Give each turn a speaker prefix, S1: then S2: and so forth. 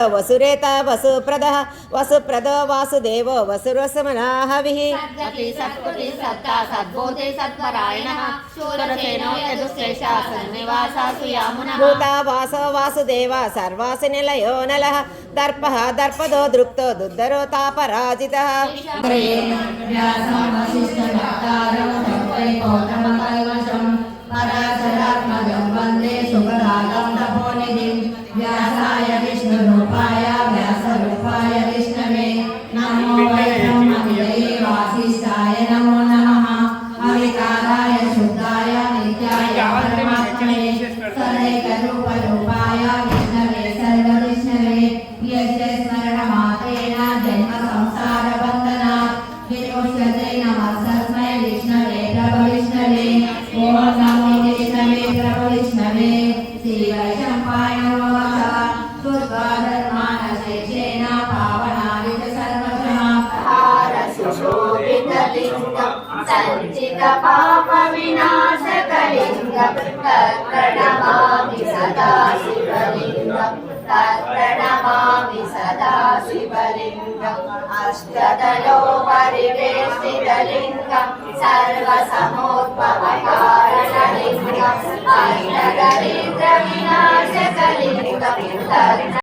S1: वसुरेता वसुप्रदः वसुप्रदो वासुदेवो वसुरसमना हविः भूता वासो वासुदेवा सर्वासु निलयो नलः दर्पः दर्पदो दृप्तो दुद्धरो तापराजितः
S2: व्यासाय विष्णुरूपाय व्यासरूपाय विष्णवे नमो वैष्णवे वासिष्ठाय नमो नमः अविकाराय शुद्धाय नित्याय परमात्मने सदैकरूपरूपाय विष्णवे सर्वविष्णवे यस्य स्मरणमात्रेण जन्म संसारबन्धनात् विमुच्यते नमः तस्मै विष्णवे प्रभविष्णवे ॐ नमो विष्णवे प्रभविष्णवे श्रीवैशम्पाय धर्मानशेषेण पावनादित सर्वशः
S3: हारसुशोभितलिङ्गं सञ्चितपापविनाशकलिङ्गं तत्प्रणमामि सदा शिवलिङ्गं तत्प्रणमामि सदा शिवलिङ्गम् अष्टदलो परिवेष्टितलिङ्गं सर्वसमोद्भवकारणलिङ्गम् अष्टदरिद्रविनाशकलिङ्गं